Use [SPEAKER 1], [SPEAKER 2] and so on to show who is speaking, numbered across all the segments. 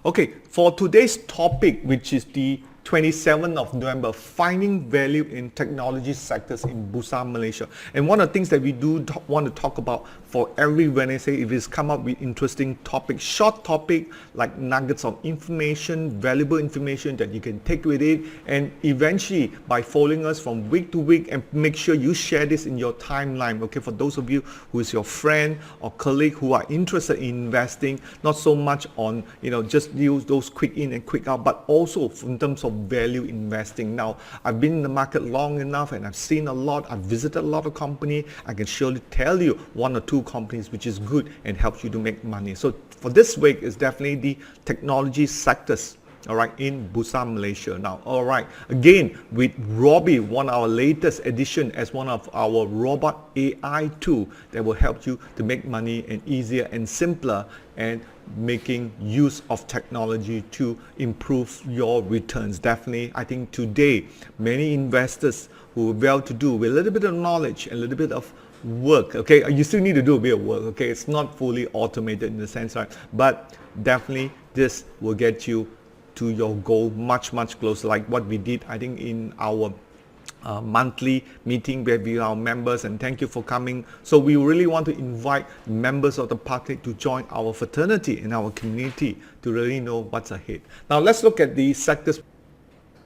[SPEAKER 1] Okay, for today's topic, which is the 27th of November, finding value in technology sectors in Bursa Malaysia. And one of the things that we do want to talk about for every Wednesday, if it's come up with interesting topics, short topic like nuggets of information, valuable information that you can take with it, and eventually by following us from week to week, and make sure you share this in your timeline. Okay, for those of you who is your friend or colleague who are interested in investing, not so much on just use those quick in and quick out, but also in terms of value investing. Now, I've been in the market long enough and I've seen a lot. I've visited a lot of companies. I can surely tell you one or two companies which is good and helps you to make money. So for this week is definitely the technology sectors, all right, in Bursa Malaysia. Now, all right, again with Robbie, one of our latest edition as one of our robot AI tool that will help you to make money and easier and simpler, and making use of technology to improve your returns. Definitely, I think today many investors who are well-to-do with a little bit of knowledge and a little bit of work, okay, you still need to do a bit of work, okay, it's not fully automated in the sense, right, but definitely this will get you to your goal much closer, like what we did, I think, in our monthly meeting with our members. And thank you for coming. So we really want to invite members of the public to join our fraternity in our community to really know what's ahead. Now let's look at the sectors.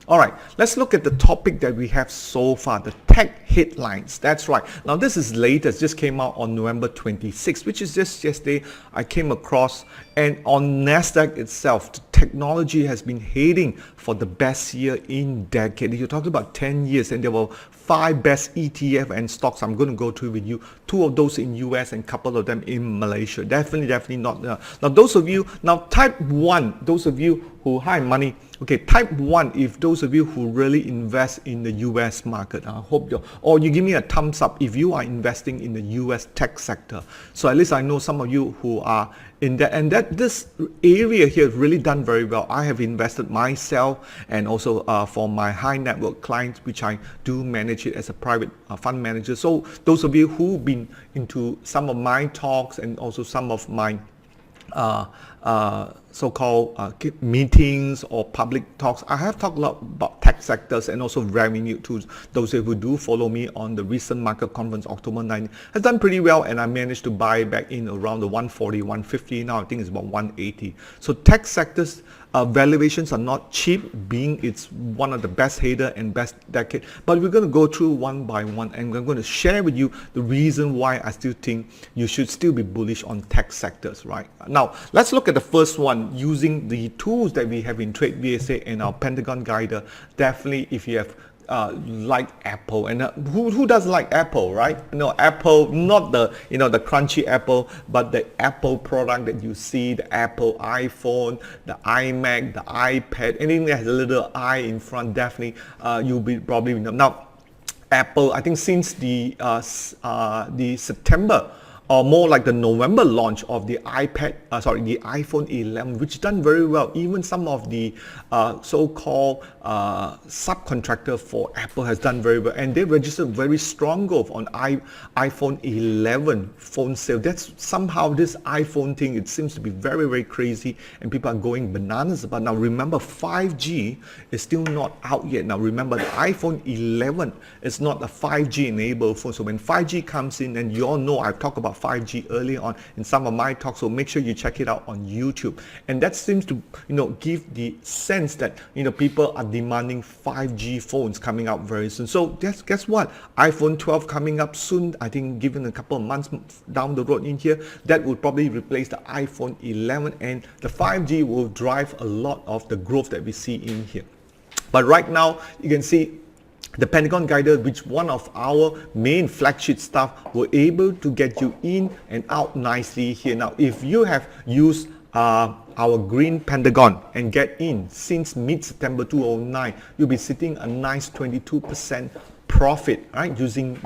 [SPEAKER 1] All right, let's look at the topic that we have so far, the tech headlines. That's right. Now this is latest, just came out on November 26th, which is just yesterday I came across. And on NASDAQ itself, the technology has been heading for the best year in decade. You're talking about 10 years, and there were 5 best ETF and stocks. I'm going to go through with you. 2 of those in US and a couple of them in Malaysia. Definitely not. Now those of you, now type 1, those of you who hi money. Okay, type 1 if those of you who really invest in the US market. I hope or you give me a thumbs up if you are investing in the US tech sector. So at least I know some of you who are in that, and that this area here has really done very well. I have invested myself, and also for my high net worth clients, which I do manage it as a private fund manager. So those of you who've been into some of my talks and also some of my so-called meetings or public talks, I have talked a lot about tech sectors and also revenue tools. Those who do follow me on the recent market conference October 9 has done pretty well, and I managed to buy back in around the 140, 150. Now I think it's about 180. So tech sectors valuations are not cheap, being it's one of the best header and best decade. But we're going to go through one by one, and I'm going to share with you the reason why I still think you should still be bullish on tech sectors. Right now, let's look at the first one using the tools that we have in TradeVSA and our Pentagon Guider. Definitely, if you have like Apple, and who doesn't like Apple, right? Apple, not the the crunchy Apple, but the Apple product that you see, the Apple iPhone, the iMac, the iPad, anything that has a little I in front, definitely you'll be probably now. Apple, I think since the September, or more like the November launch of the the iPhone 11, which done very well. Even some of the so-called subcontractor for Apple has done very well, and they registered very strong growth on iPhone 11 phone sale. That's somehow this iPhone thing, it seems to be very crazy, and people are going bananas. But now remember, 5G is still not out yet. Now remember, the iPhone 11 is not a 5G enabled phone. So when 5G comes in, and you all know I've talked about 5G early on in some of my talks, so make sure you check it out on YouTube. And that seems to give the sense that people are demanding 5G phones coming out very soon. So guess what, iPhone 12 coming up soon. I think given a couple of months down the road in here, that will probably replace the iPhone 11, and the 5G will drive a lot of the growth that we see in here. But right now you can see the Pentagon Guider, which one of our main flagship stuff, were able to get you in and out nicely here. Now, if you have used our green Pentagon and get in since mid-September 2009, you'll be sitting a nice 22% profit, right, using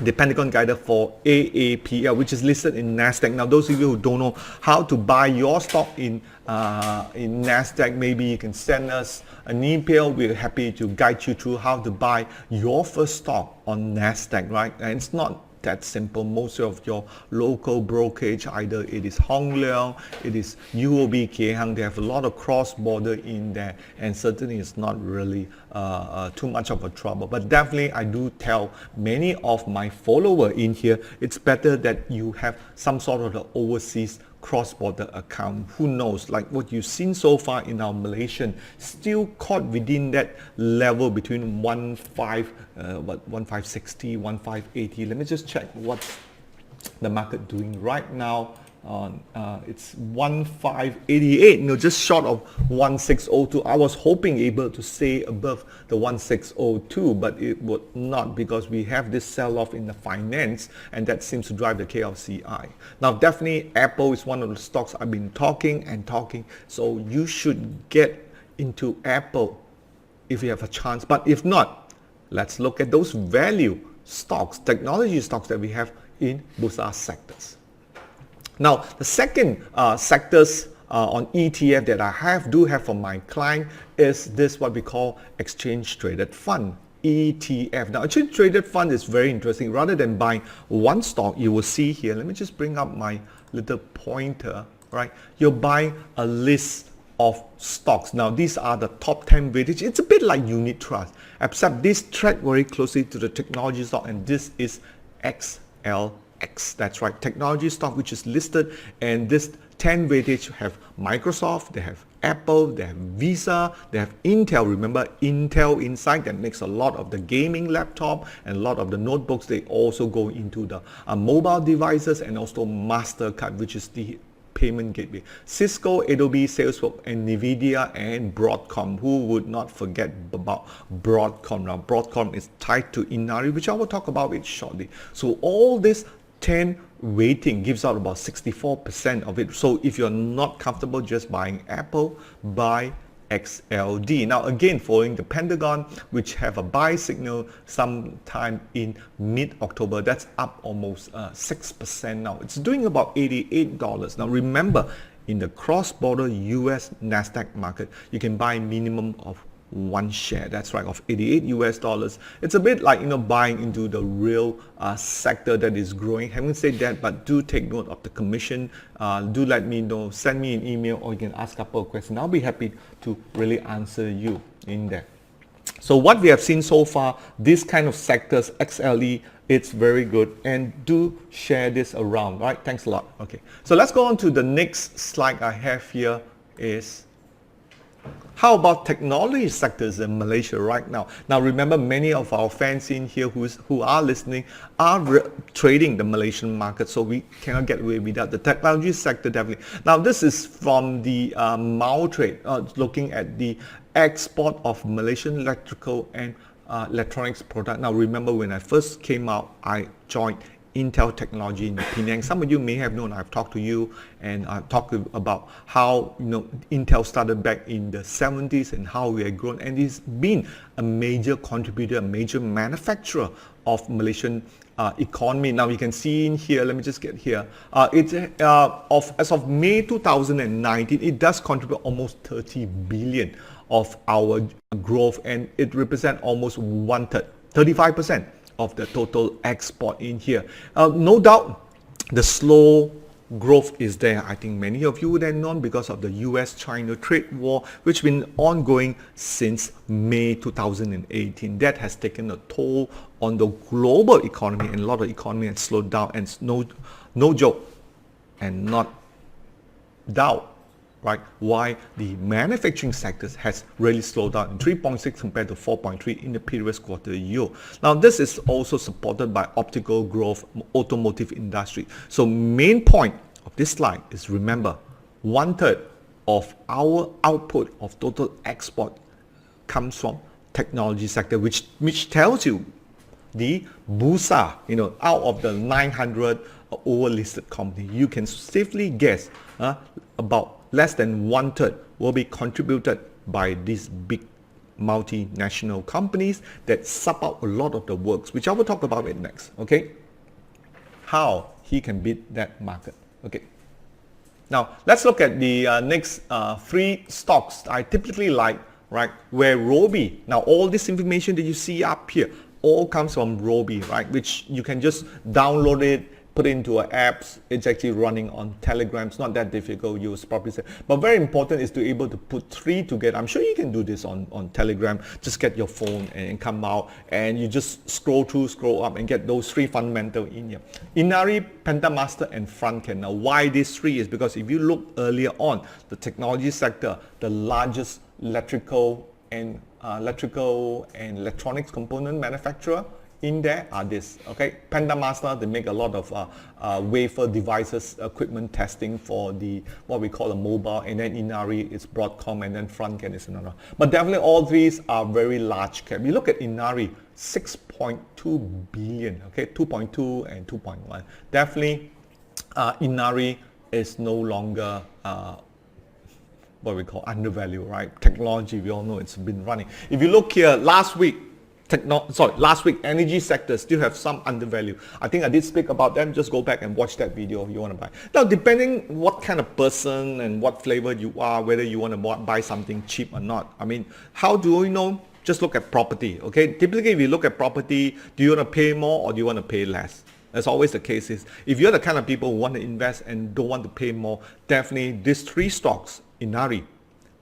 [SPEAKER 1] the Pentagon Guider for AAPL, which is listed in NASDAQ. Now, those of you who don't know how to buy your stock in NASDAQ, maybe you can send us an email. We're happy to guide you through how to buy your first stock on NASDAQ, right? And it's not that simple. Most of your local brokerage, either it is Hong Leong, it is UOB Kay Hang, they have a lot of cross-border in there, and certainly it's not really too much of a trouble. But definitely I do tell many of my followers in here, it's better that you have some sort of the overseas cross-border account. Who knows, like what you've seen so far in our Malaysian, still caught within that level between 1560, 1580. Let me just check what's the market doing right now. It's 1588, just short of 1602. I was hoping able to stay above the 1602, but it would not, because we have this sell-off in the finance, and that seems to drive the KLCI. Now definitely Apple is one of the stocks I've been talking, so you should get into Apple if you have a chance. But if not, let's look at those value stocks, technology stocks that we have in Bursa sectors. Now, the second sectors on ETF that I do have for my client is this, what we call exchange traded fund, ETF. Now, exchange traded fund is very interesting. Rather than buying one stock, you will see here, let me just bring up my little pointer, right? You're buying a list of stocks. Now, these are the top 10 weightage. It's a bit like unit trust, except this track very closely to the technology stock, and this is XL. That's right, technology stock which is listed, and this 10 weightage have Microsoft, they have Apple, they have Visa, they have Intel. Remember Intel inside, that makes a lot of the gaming laptop and a lot of the notebooks. They also go into the mobile devices, and also MasterCard, which is the payment gateway. Cisco, Adobe, Salesforce, and Nvidia, and Broadcom. Who would not forget about Broadcom? Now Broadcom is tied to Inari, which I will talk about it shortly. So all this 10 weighting gives out about 64% of it. So if you're not comfortable just buying Apple, buy XLD. Now again, following the Pentagon, which have a buy signal sometime in mid-October, that's up almost 6% now. It's doing about $88. Now remember, in the cross-border US NASDAQ market, you can buy minimum of one share. That's right, of $88. It's a bit like buying into the real sector that is growing. Having said that, but do take note of the commission. Do let me know, send me an email, or you can ask a couple of questions. I'll be happy to really answer you in there. So what we have seen so far, this kind of sectors, XLE, it's very good, and do share this around. Right, thanks a lot. Okay, so let's go on to the next slide I have here. Is how about technology sectors in Malaysia right now? Now remember, many of our fans in here who are listening are trading the Malaysian market, so we cannot get away without the technology sector definitely. Now this is from the Trade, looking at the export of Malaysian electrical and electronics product. Now remember, when I first came out, I joined Intel Technology in Penang. Some of you may have known, I've talked to you, and I've talked about how Intel started back in the 70s and how we have grown, and it's been a major contributor, a major manufacturer of Malaysian economy. Now you can see in here, let me just get here, as of May 2019, it does contribute almost 30 billion of our growth, and it represents almost 1/3, 35% of the total export in here. No doubt the slow growth is there. I think many of you would have known, because of the US-China trade war, which has been ongoing since May 2018. That has taken a toll on the global economy, and a lot of economy has slowed down, and no joke, and not doubt, right, why the manufacturing sectors has really slowed down in 3.6 compared to 4.3 in the previous quarter year. Now this is also supported by optical growth, automotive industry. So main point of this slide is, remember, 1/3 of our output of total export comes from technology sector, which tells you the Bursa, out of the 900 over-listed company, you can safely guess about less than 1/3 will be contributed by these big multinational companies that sub out a lot of the works, which I will talk about it next. Okay, how he can beat that market. Okay, now let's look at the next 3 stocks I typically like, right, where Robi. Now all this information that you see up here, all comes from Robi, right? Which you can just download it, put it into an apps. It's actually running on Telegram. It's not that difficult, you will probably say. But very important is to be able to put 3 together. I'm sure you can do this on Telegram. Just get your phone and come out, and you just scroll up and get those 3 fundamental in here. Inari, Pentamaster, and Frontcan. Now, why these 3 is because if you look earlier on, the technology sector, the largest electrical and electronics component manufacturer in there are this. Okay, Pentamaster, they make a lot of wafer devices, equipment testing for the what we call a mobile, and then Inari is Broadcom, and then Frontcan is another. But definitely all these are very large cap. You look at Inari, 6.2 billion. Okay, 2.2 and 2.1. Definitely, Inari is no longer what we call undervalued, right? Technology, we all know it's been running. If you look here, last week, energy sector still have some undervalue. I think I did speak about them. Just go back and watch that video if you want to buy. Now, depending what kind of person and what flavor you are, whether you want to buy something cheap or not. I mean, how do we know? Just look at property, okay? Typically, if you look at property, do you want to pay more or do you want to pay less? That's always the case. Is if you're the kind of people who want to invest and don't want to pay more, definitely these 3 stocks, Inari,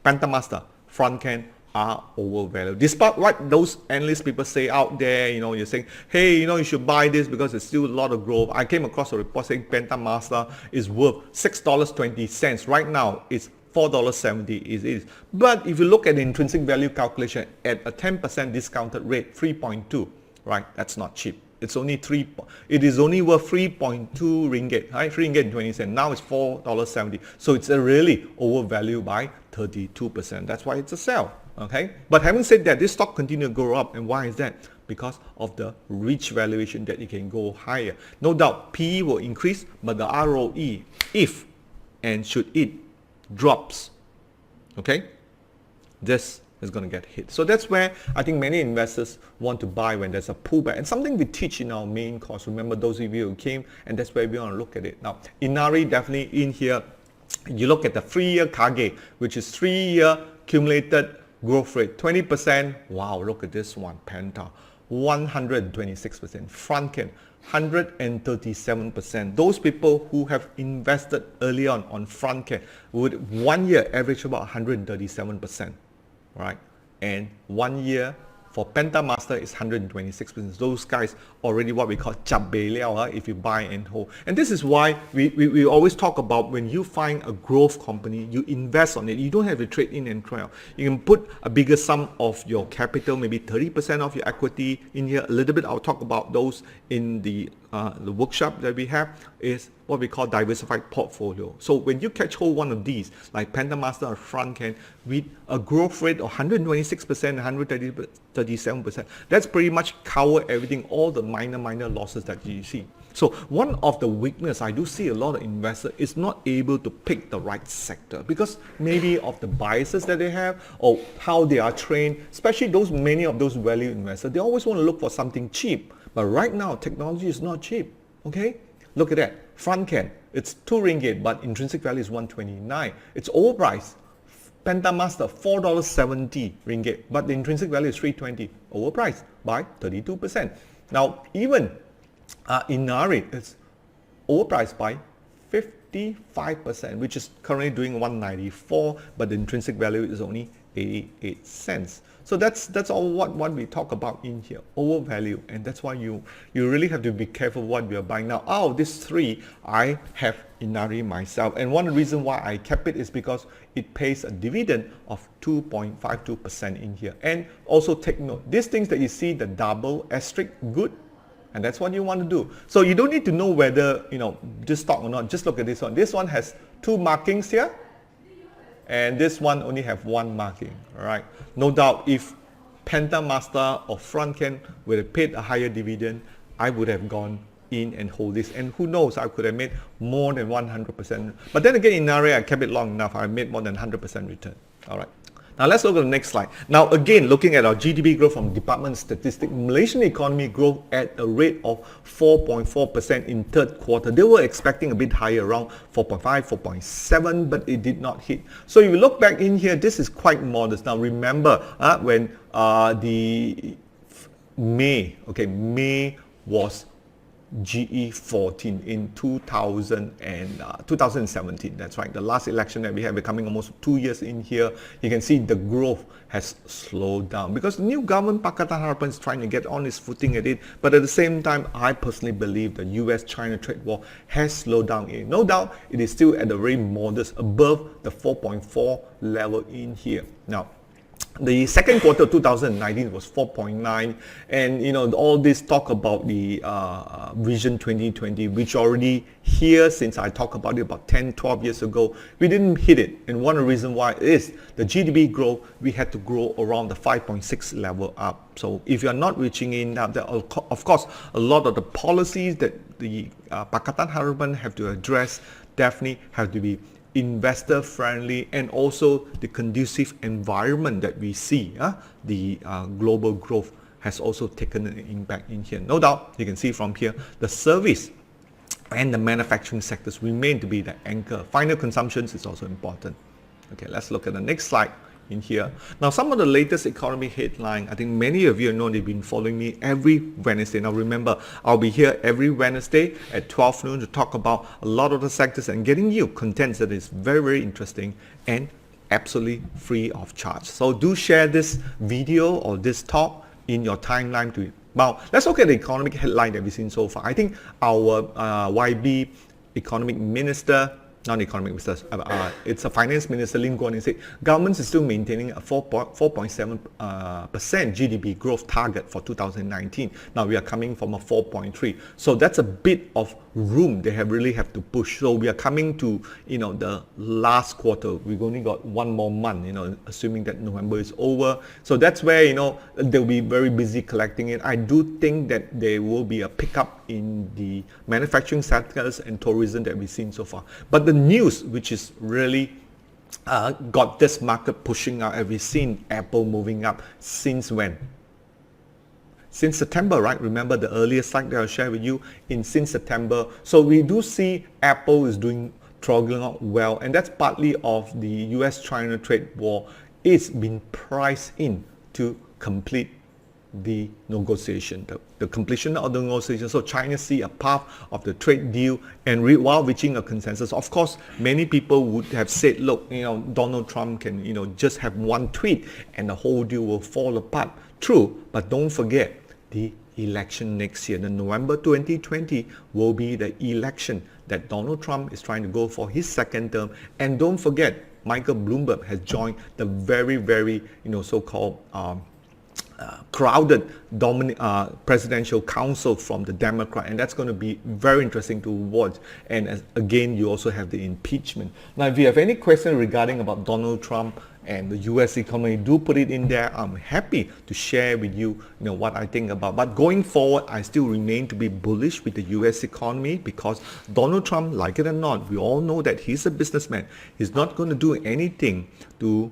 [SPEAKER 1] Pentamaster, Frontcan, are overvalued. Despite what those analyst people say out there, you're saying, hey, you should buy this because there's still a lot of growth. I came across a report saying Pentamaster is worth $6.20. Right now, it's $4.70 it is. But if you look at the intrinsic value calculation at a 10% discounted rate, 3.2, right? That's not cheap. It is only worth 3.2 ringgit, right? 3 ringgit and 20 cents. Now it's $4.70. So it's really overvalued by 32%. That's why it's a sell. Okay. But having said that, this stock continue to go up. And why is that? Because of the rich valuation that it can go higher. No doubt PE will increase, but the ROE, if and should it drops, okay, this is going to get hit. So that's where I think many investors want to buy when there's a pullback. And something we teach in our main course. Remember those of you who came, and that's where we want to look at it. Now, Inari definitely in here. You look at the 3-year Kage, which is 3-year cumulated growth rate, 20%. Wow, look at this one, Penta, 126%. Frontcan, 137%. Those people who have invested early on Frontcan would 1 year average about 137%, right? And 1 year for Pentamaster is 126%. Those guys already what we call chap bei liao, if you buy and hold. And this is why we always talk about when you find a growth company, you invest on it. You don't have to trade in and trade out. You can put a bigger sum of your capital, maybe 30% of your equity in here. A little bit, I'll talk about those in the workshop that we have, is what we call diversified portfolio. So when you catch hold one of these, like Pentamaster or Frontcan, with a growth rate of 126%, 137%, that's pretty much cover everything, all the minor losses that you see. So one of the weakness I do see a lot of investors is not able to pick the right sector because maybe of the biases that they have or how they are trained, especially many of those value investors, they always want to look for something cheap. But right now, technology is not cheap, okay? Look at that. Frontcan, it's 2 ringgit, but intrinsic value is 129. It's overpriced. Pentamaster, $4.70 ringgit, but the intrinsic value is 320. Overpriced by 32%. Now, even Inari is overpriced by 55%, which is currently doing 194, but the intrinsic value is only 88 cents. So that's all what we talk about in here, overvalue, and that's why you really have to be careful what you're buying. Now, out of these 3, I have Inari myself, and one reason why I kept it is because it pays a dividend of 2.52% in here. And also take note, these things that you see, the double asterisk, good, and that's what you want to do. So you don't need to know whether this stock or not. Just look at this one. This one has 2 markings here, and this one only have 1 marking. All right. No doubt, if Pentamaster or Frontcan would have paid a higher dividend, I would have gone in and hold this. And who knows, I could have made more than 100%. But then again, in Inari, I kept it long enough. I made more than 100% return. All right. Now let's look at the next slide. Now again, looking at our GDP growth from Department of Statistics, Malaysian economy grew at a rate of 4.4% in third quarter. They were expecting a bit higher, around 4.5, 4.7, but it did not hit. So if you look back in here, this is quite modest. Now remember, when the May, okay, May was GE14 in 2017. That's right, the last election that we had. We're coming almost 2 years in here. You can see the growth has slowed down because the new government, Pakatan Harapan, is trying to get on its footing at it. But at the same time, I personally believe the US-China trade war has slowed down. No doubt, it is still at a very modest, above the 4.4 level in here. Now, the second quarter of 2019 was 4.9, and all this talk about the Vision 2020, which already here since I talked about it about 10, 12 years ago, we didn't hit it. And one of the reasons why is the GDP growth, we had to grow around the 5.6 level up. So if you're not reaching in now, of course, a lot of the policies that the Pakatan Harapan have to address definitely have to be investor friendly, and also the conducive environment that we see, the global growth has also taken an impact in here. No doubt, you can see from here, the service and the manufacturing sectors remain to be the anchor. Final consumption is also important. Okay, let's look at the next slide in here. Now, some of the latest economy headline, I think many of you know they've been following me every Wednesday. Now remember, I'll be here every Wednesday at 12 noon to talk about a lot of the sectors and getting you content that is very, very interesting and absolutely free of charge. So do share this video or this talk in your timeline to Now, let's look at the economic headline that we've seen so far. I think our YB economic minister, non-economic minister, it's a finance minister, Lim Guan, said government is still maintaining a 4.7% GDP growth target for 2019. Now we are coming from a 4.3, so that's a bit of room they really have to push. So we are coming to the last quarter. We've only got one more month, assuming that November is over. So that's where they'll be very busy collecting it. I do think that there will be a pickup in the manufacturing sectors and tourism that we've seen so far. But the news which is really got this market pushing out, and we've seen Apple moving up since when? Since September, right? Remember the earlier slide that I shared with you since September. So we do see Apple is struggling out well, and that's partly of the US-China trade war. It's been priced in to complete the negotiation, the completion of the negotiation. So China see a path of the trade deal, and while reaching a consensus. Of course, many people would have said, look, Donald Trump can just have one tweet and the whole deal will fall apart. True, but don't forget the election next year. The November 2020 will be the election that Donald Trump is trying to go for his second term. And don't forget, Michael Bloomberg has joined the very, very so-called crowded presidential council from the Democrat, and that's going to be very interesting to watch. And again, you also have the impeachment. Now, if you have any question regarding about Donald Trump and the US economy, do put it in there. I'm happy to share with you, what I think about. But going forward, I still remain to be bullish with the US economy, because Donald Trump, like it or not, we all know that he's a businessman. He's not going to do anything to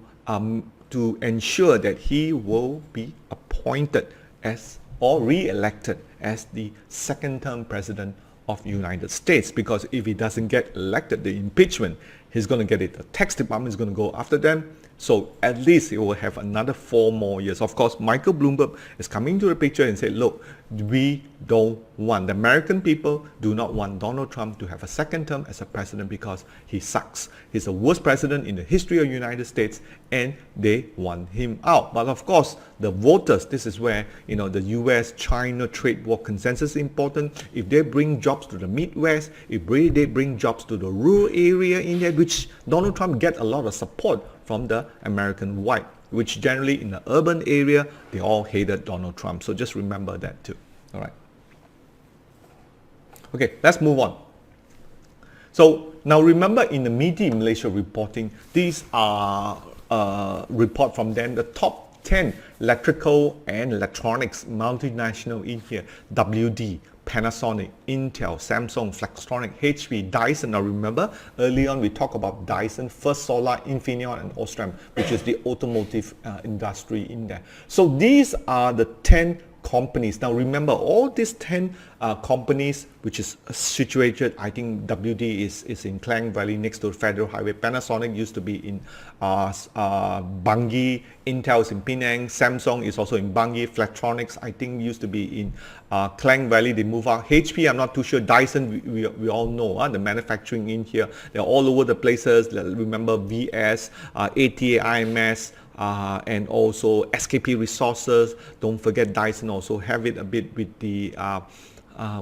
[SPEAKER 1] ensure that he will be appointed as or re-elected as the second-term president of the United States. Because if he doesn't get elected, the impeachment, he's going to get it. The tax department is going to go after them. So at least he will have another 4 more years. Of course, Michael Bloomberg is coming to the picture and said, look, we don't want, the American people do not want Donald Trump to have a second term as a president, because he sucks. He's the worst president in the history of the United States, and they want him out. But of course, the voters, this is where, the US-China trade war consensus is important. If they bring jobs to the Midwest, if they bring jobs to the rural area in there, which Donald Trump gets a lot of support from the American white, which generally in the urban area, they all hated Donald Trump. So just remember that too. All right. Okay, let's move on. So now remember, in the Media in Malaysia reporting, these are report from them, the top 10 electrical and electronics multinational in here: WD, Panasonic, Intel, Samsung, Flextronic, HP, Dyson. Now remember, early on we talked about Dyson, First Solar, Infineon, and Osram, which is the automotive industry in there. So these are the 10 companies. Now remember, all these 10 companies which is situated, I think WD is in Klang Valley next to Federal Highway. Panasonic used to be in Bangi. Intel is in Penang. Samsung is also in Bangi. Flatronics, I think, used to be in Klang Valley. They move out. HP, I'm not too sure. Dyson, we all know the manufacturing in here. They're all over the places. Remember VS, ATA, IMS, and also SKP Resources. Don't forget Dyson also have it a bit with the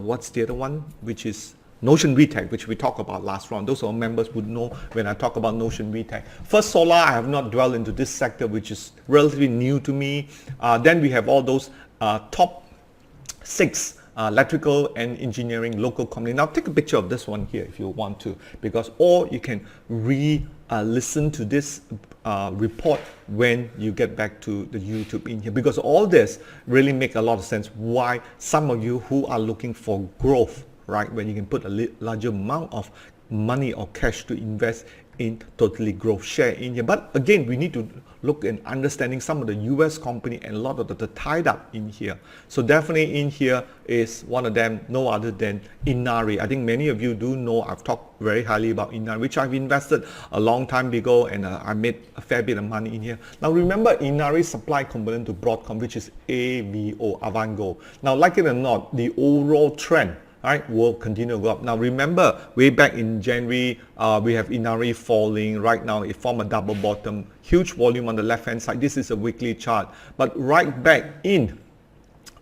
[SPEAKER 1] what's the other one, which is Notion VTech, which we talked about last round. Those are members would know when I talk about Notion VTech. First Solar, I have not dwelled into this sector, which is relatively new to me. Then we have all those top 6 electrical and engineering local company. Now take a picture of this one here if you want to, because or you can listen to this report when you get back to the YouTube in here, because all this really make a lot of sense why some of you who are looking for growth, right, when you can put a larger amount of money or cash to invest in totally growth share in here. But again, we need to look and understanding some of the US company and a lot of the tied up in here. So definitely in here is one of them, no other than Inari. I think many of you do know I've talked very highly about Inari, which I've invested a long time ago, and I made a fair bit of money in here. Now remember, Inari supply component to Broadcom, which is AVO, Avango. Now like it or not, the overall trend, right, will continue to go up. Now remember, way back in January, we have Inari falling. Right now, it formed a double bottom, huge volume on the left hand side. This is a weekly chart. But right back in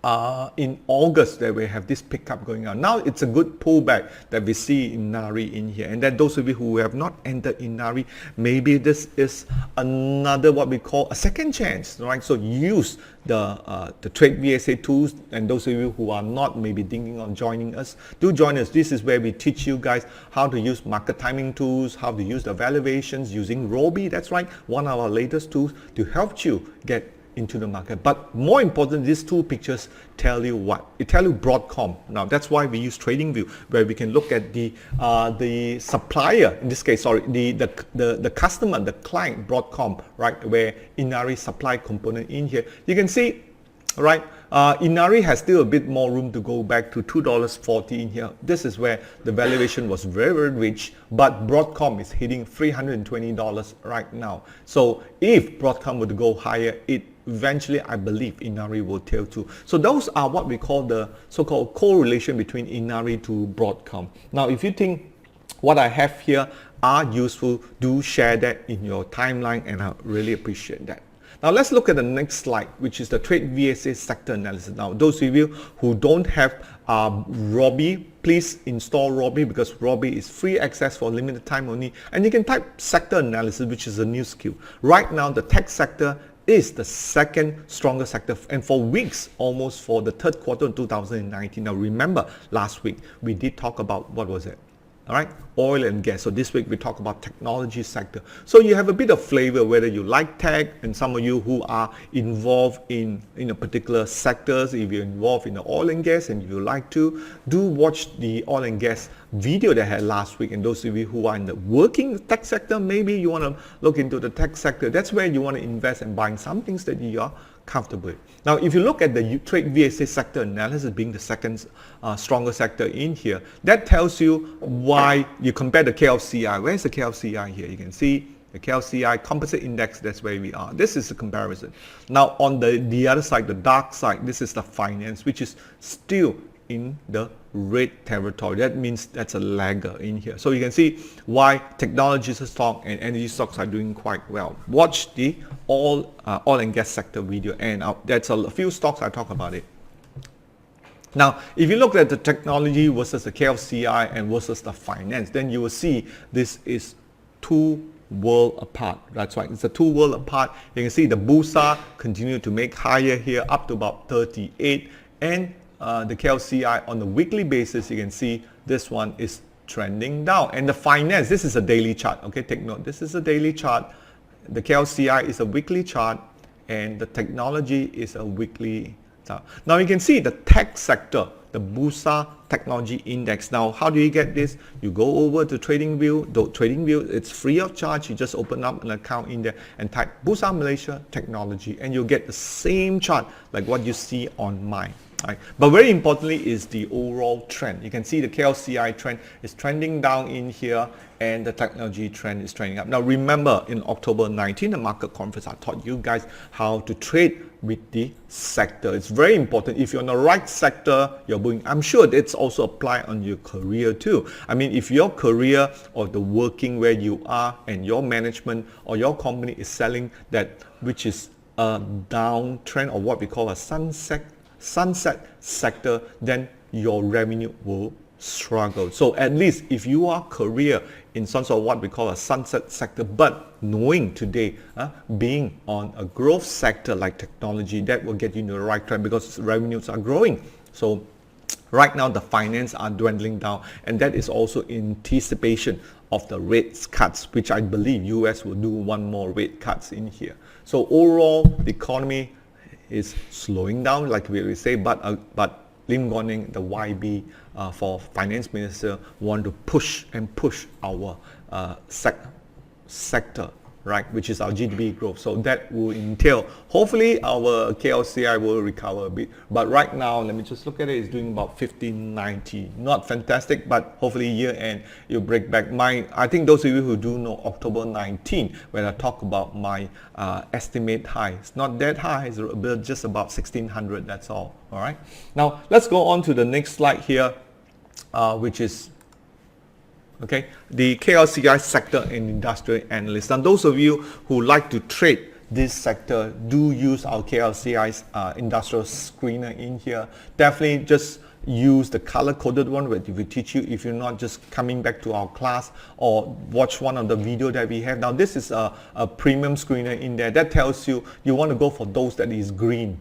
[SPEAKER 1] August, that we have this pickup going on. Now it's a good pullback that we see in Inari in here. And then those of you who have not entered Inari, maybe this is another what we call a second chance, right? So use the TradeVSA tools, and those of you who are not maybe thinking on joining us, do join us. This is where we teach you guys how to use market timing tools, how to use the valuations using Robi. That's right, one of our latest tools to help you get into the market. But more important, these two pictures tell you what? It tell you Broadcom. Now that's why we use TradingView, where we can look at the supplier, in this case, sorry, the customer, the client, Broadcom, right, where Inari supply component in here. You can see, right, Inari has still a bit more room to go back to $2.40 in here. This is where the valuation was very, very rich, but Broadcom is hitting $320 right now. So if Broadcom would go higher, it eventually, I believe, Inari will tail too. So those are what we call the so-called correlation between Inari to Broadcom. Now, if you think what I have here are useful, do share that in your timeline, and I really appreciate that. Now let's look at the next slide, which is the TradeVSA sector analysis. Now those of you who don't have Robi, please install Robi, because Robi is free access for limited time only, and you can type sector analysis, which is a new skill. Right now the tech sector is the second strongest sector, and for weeks, almost for the third quarter of 2019. Now remember, last week we did talk about, what was it? All right, oil and gas. So this week we talk about technology sector. So you have a bit of flavor whether you like tech, and some of you who are involved in a particular sectors. If you're involved in the oil and gas and you like to, do watch the oil and gas video that I had last week. And those of you who are in the working tech sector, maybe you want to look into the tech sector. That's where you want to invest and buying some things that you are comfortable with. Now, if you look at the TradeVSA sector analysis being the second strongest sector in here, that tells you why you compare the KLCI. Where's the KLCI here? You can see the KLCI composite index, that's where we are. This is the comparison. Now, on the other side, the dark side, this is the finance, which is still in the red territory. That means that's a lagger in here. So you can see why technology stock and energy stocks are doing quite well. Watch the oil and gas sector video, and that's a few stocks I talk about it. Now, if you look at the technology versus the KLCI and versus the finance, then you will see this is two world apart. That's right, it's a two world apart. You can see the Bursa continue to make higher here up to about 38, and the KLCI on the weekly basis, you can see this one is trending down. And the finance, this is a daily chart. Okay, take note, this is a daily chart. The KLCI is a weekly chart, and the technology is a weekly chart. Now you can see the tech sector, the Bursa Technology Index. Now, how do you get this? You go over to TradingView. TradingView, it's free of charge. You just open up an account in there and type Bursa Malaysia Technology, and you'll get the same chart like what you see on my Right. But very importantly is the overall trend. You can see the KLCI trend is trending down in here, and the technology trend is trending up. Now remember, in October 19, the market conference, I taught you guys how to trade with the sector. It's very important. If you're in the right sector, you're going. I'm sure it's also apply on your career too. I mean, if your career or the working where you are and your management or your company is selling that, which is a downtrend or what we call a sunset sector, then your revenue will struggle. So at least if you are career in some sort of what we call a sunset sector, but knowing today being on a growth sector like technology, that will get you into the right trend because revenues are growing. So right now the finance are dwindling down, and that is also in anticipation of the rates cuts, which I believe US will do one more rate cuts in here. So overall the economy is slowing down, like we say, but Lim Guan, the YB for finance minister, want to push our sector, right, which is our GDP growth. So that will entail, hopefully our KLCI will recover a bit. But right now, let me just look at it, it's doing about 1590. Not fantastic, but hopefully year end, you'll break back. I think those of you who do know October 19, when I talk about my estimate high, it's not that high, it's just about 1600, that's all right. Now, let's go on to the next slide here, which is okay, the KLCI sector and industrial analyst. And those of you who like to trade this sector, do use our KLCI's industrial screener in here. Definitely just use the color coded one where we teach you, if you're not just coming back to our class, or watch one of the video that we have. Now this is a premium screener in there that tells you want to go for those that is green,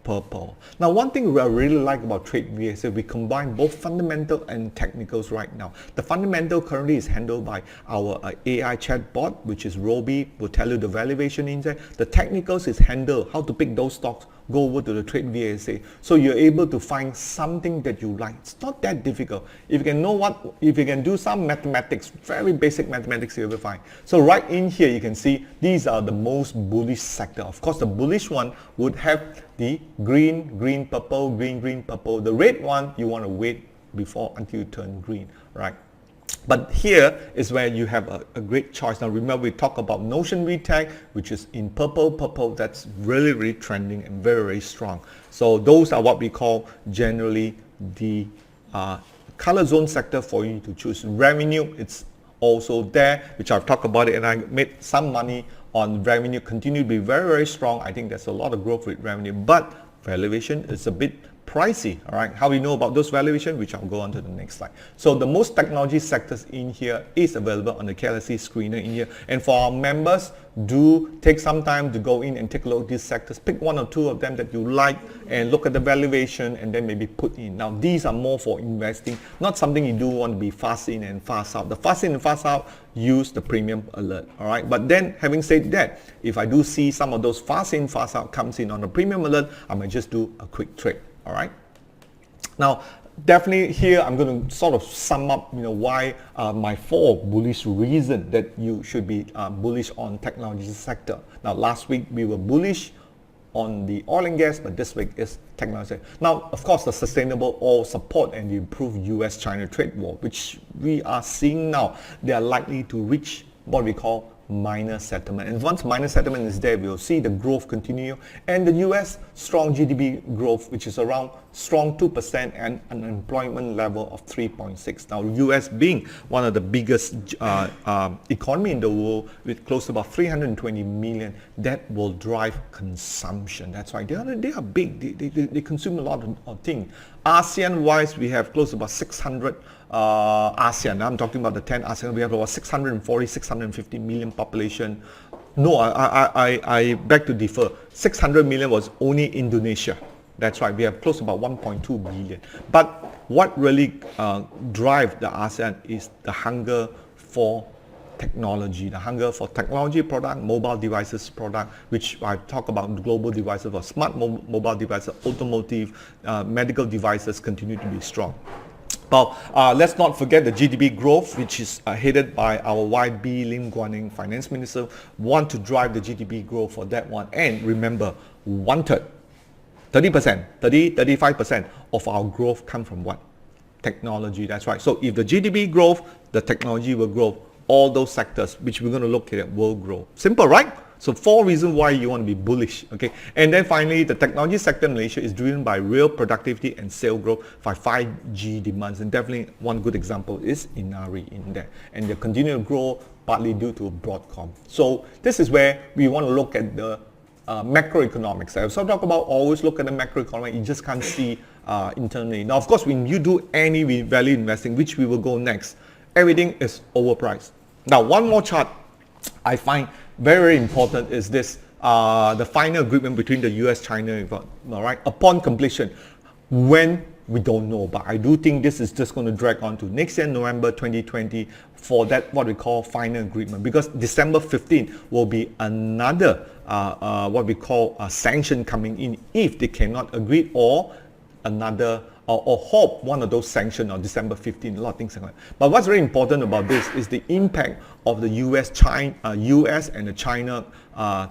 [SPEAKER 1] purple. Now one thing I really like about TradeVSA, we combine both fundamental and technicals right now. The fundamental currently is handled by our AI chatbot, which is Roby, will tell you the valuation index. The technicals is handled how to pick those stocks. Go over to the TradeVSA, so you're able to find something that you like. It's not that difficult. If you can do some mathematics, very basic mathematics, you'll be fine. So right in here, you can see these are the most bullish sector. Of course, the bullish one would have the green, purple, green, purple. The red one, you want to wait before until you turn green, right? But here is where you have a great choice. Now remember, we talk about Notion Retag, which is in purple, that's really trending and very strong. So those are what we call generally the color zone sector for you to choose. Revenue, it's also there, which I've talked about it, and I made some money on revenue, continue to be very strong. I think there's a lot of growth with revenue, but valuation is a bit pricey. All right, how we know about those valuation, which I'll go on to the next slide. So the most technology sectors in here is available on the KLC screener in here, and for our members, do take some time to go in and take a look at these sectors, pick one or two of them that you like and look at the valuation and then maybe put in. Now these are more for investing, not something you do want to be fast in and fast out. The fast in and fast out, use the premium alert. All right, but then having said that, if I do see some of those fast in fast out comes in on the premium alert, I might just do a quick trade. All right, now definitely here I'm going to sort of sum up why my 4 bullish reason that you should be bullish on technology sector. Now last week we were bullish on the oil and gas, but this week is technology. Now of course the sustainable oil support and the improved US-China trade war, which we are seeing now, they are likely to reach what we call minor settlement, and once minor settlement is there, we'll see the growth continue, and the US strong GDP growth, which is around strong 2% and an unemployment level of 3.6. Now US being one of the biggest economy in the world with close to about 320 million, that will drive consumption. That's why they are big, they consume a lot of things. ASEAN wise, we have close to about 600 ASEAN, I'm talking about the 10 ASEAN, we have about 640, 650 million population. No, I beg to differ. 600 million was only Indonesia. That's right, we have close to about 1.2 billion. But what really drives the ASEAN is the hunger for technology, the hunger for technology product, mobile devices product, which I talk about global devices for smart mobile devices, automotive, medical devices continue to be strong. But let's not forget the GDP growth, which is headed by our YB Lim Guan finance minister, want to drive the GDP growth for that one. And remember, wanted 30%, 35% of our growth come from what? Technology, that's right. So if the GDP growth, the technology will grow. All those sectors which we're going to look at will grow. Simple, right? So 4 reasons why you want to be bullish, okay? And then finally, the technology sector in Malaysia is driven by real productivity and sale growth by 5G demands. And definitely one good example is Inari in there. And they continue to grow partly due to Broadcom. So this is where we want to look at the macroeconomics. So talk about always look at the macroeconomic. You just can't see internally. Now, of course, when you do any value investing, which we will go next, everything is overpriced. Now, one more chart I find very important is this, the final agreement between the US, China, all right, upon completion. When, we don't know, but I do think this is just going to drag on to next year, November 2020, for that what we call final agreement, because December 15 will be another what we call a sanction coming in if they cannot agree, or another or hope one of those sanctions on December 15, a lot of things like that. But what's very important about this is the impact of the US and the China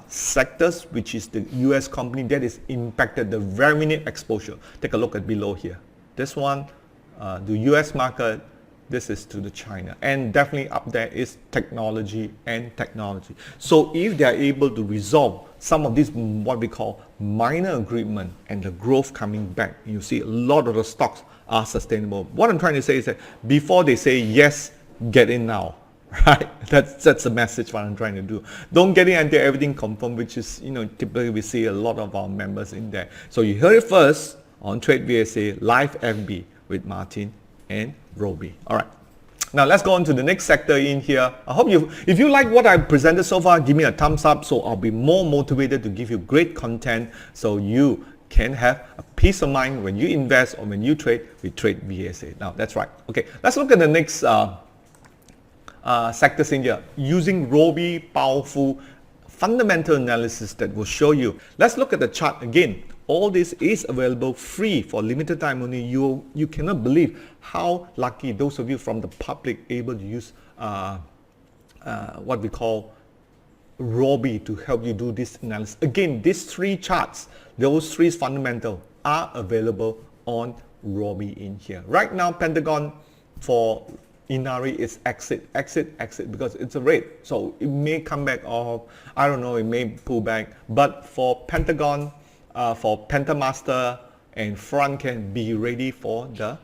[SPEAKER 1] sectors, which is the US company that is impacted, the revenue exposure. Take a look at below here. This one, the US market, this is to the China, and definitely up there is technology and technology. So if they are able to resolve some of these what we call minor agreement and the growth coming back, you see a lot of the stocks are sustainable. What I'm trying to say is that before they say yes, get in now, right? That's the message what I'm trying to do. Don't get in until everything confirmed, which is, typically we see a lot of our members in there. So you heard it first on TradeVSA Live FB with Martin and Roby. All right. Now let's go on to the next sector in here. I hope if you like what I presented so far, give me a thumbs up so I'll be more motivated to give you great content so you can have a peace of mind when you invest or when you trade with TradeVSA. Now that's right. Okay, let's look at the next sectors in here using Roby powerful fundamental analysis that will show you. Let's look at the chart again. All this is available free for limited time only. You cannot believe how lucky those of you from the public able to use what we call Roby to help you do this analysis. Again, these 3 charts, those 3 fundamental are available on Roby in here. Right now, Pentagon for Inari is exit because it's a red. So it may come back off. I don't know, it may pull back. But for Pentagon, for Pentamaster and front can be ready for the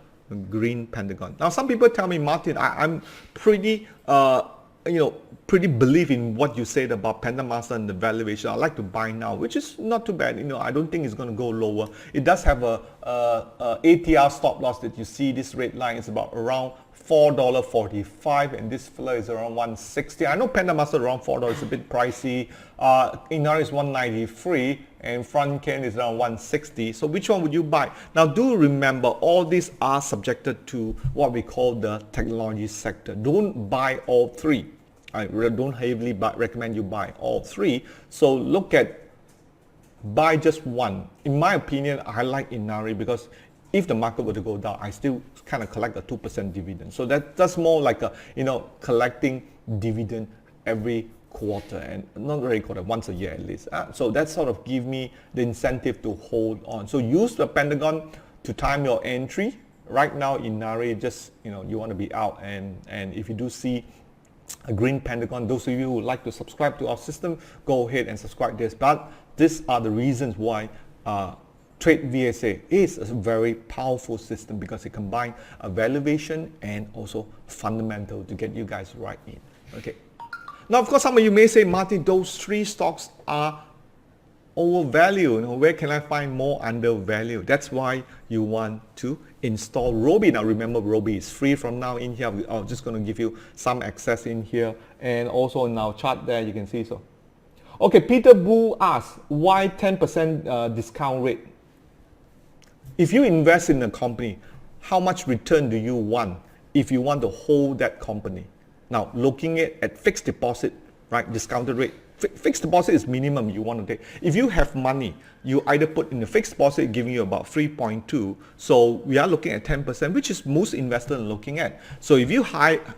[SPEAKER 1] green Pentagon. Now some people tell me, Martin, I'm pretty pretty believe in what you said about Pentamaster and the valuation. I like to buy now, which is not too bad. I don't think it's going to go lower. It does have a ATR stop loss that you see. This red line is about around $4.45, and this filler is around 160. I know Pentamaster around $4 is a bit pricey. Inari is 193 and Frontcan is around 160. So which one would you buy? Now do remember, all these are subjected to what we call the technology sector. Don't buy all 3. I don't heavily recommend you buy all 3. So look at buy just one. In my opinion, I like Inari because if the market were to go down, I still kind of collect a 2% dividend. So that's more like a collecting dividend every quarter, and not every quarter, once a year at least. So that sort of give me the incentive to hold on. So use the Pentagon to time your entry. Right now, Inari, just you want to be out, and if you do see a green Pentagon, those of you who would like to subscribe to our system, go ahead and subscribe this. But these are the reasons why TradeVSA is a very powerful system, because it combines a valuation and also fundamental to get you guys right in. Okay. Now, of course, some of you may say, Martin, those 3 stocks are overvalued. Where can I find more undervalued? That's why you want to install Roby. Now, remember, Roby is free from now in here. I'm just going to give you some access in here, and also in our chart there, you can see so. Okay, Peter Boo asks, why 10% discount rate? If you invest in a company, how much return do you want if you want to hold that company? Now, looking at fixed deposit, right, discounted rate, Fixed deposit is minimum you want to take. If you have money, you either put in the fixed deposit giving you about 3.2. So we are looking at 10%, which is most investors are looking at. So if you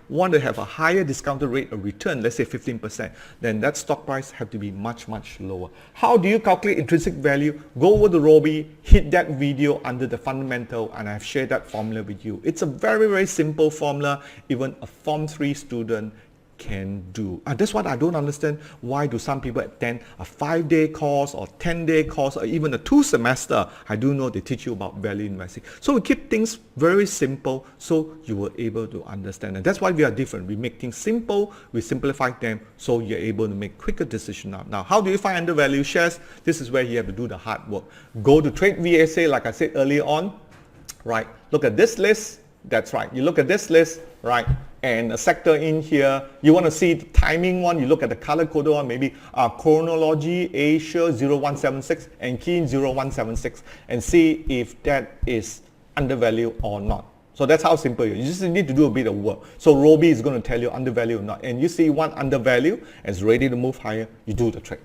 [SPEAKER 1] want to have a higher discounted rate of return, let's say 15%, then that stock price have to be much, much lower. How do you calculate intrinsic value? Go over to Robi, hit that video under the fundamental, and I've shared that formula with you. It's a very, very simple formula. Even a Form 3 student can do. That's what I don't understand. Why do some people attend a 5-day course or 10-day course or even a 2-semester? I do know they teach you about value investing. So we keep things very simple so you were able to understand. And that's why we are different. We make things simple, we simplify them so you're able to make quicker decisions now. Now, how do you find undervalued shares? This is where you have to do the hard work. Go to TradeVSA, like I said earlier on, right? Look at this list. That's right. You look at this list, right? And a sector in here, you want to see the timing one, you look at the color coded one, maybe Chronology, Asia 0176 and Keen 0176 and see if that is undervalued or not. So that's how simple it is. You just need to do a bit of work. So Robi is going to tell you undervalued or not. And you see one undervalued and is ready to move higher, you do the trade,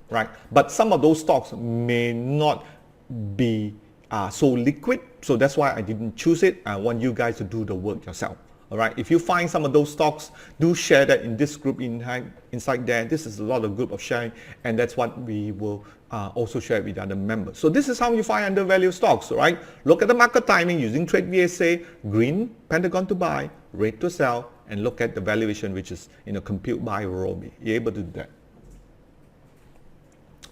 [SPEAKER 1] right? But some of those stocks may not be so liquid. So that's why I didn't choose it. I want you guys to do the work yourself. All right. If you find some of those stocks, do share that in this group inside there. This is a lot of group of sharing, and that's what we will also share with other members. So this is how you find undervalued stocks. All right. Look at the market timing using TradeVSA. Green, Pentagon to buy, red to sell, and look at the valuation, which is compute by Robi. You're able to do that.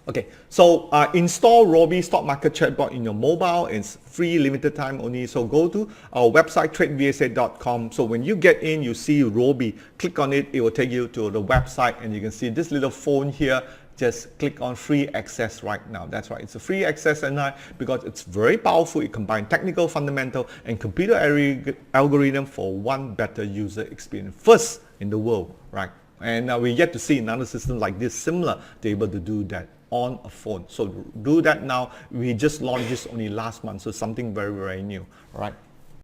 [SPEAKER 1] Okay, so install Robi stock market chatbot in your mobile. It's free, limited time only. So go to our website, TradeVSA.com. So when you get in, you see Robi. Click on it. It will take you to the website, and you can see this little phone here. Just click on free access right now. That's right. It's a free access because it's very powerful. It combines technical, fundamental, and computer algorithm for one better user experience. First in the world, right? And we're yet to see another system like this similar to be able to do that on a phone. So do that now. We just launched this only last month, so something very, very new. All right.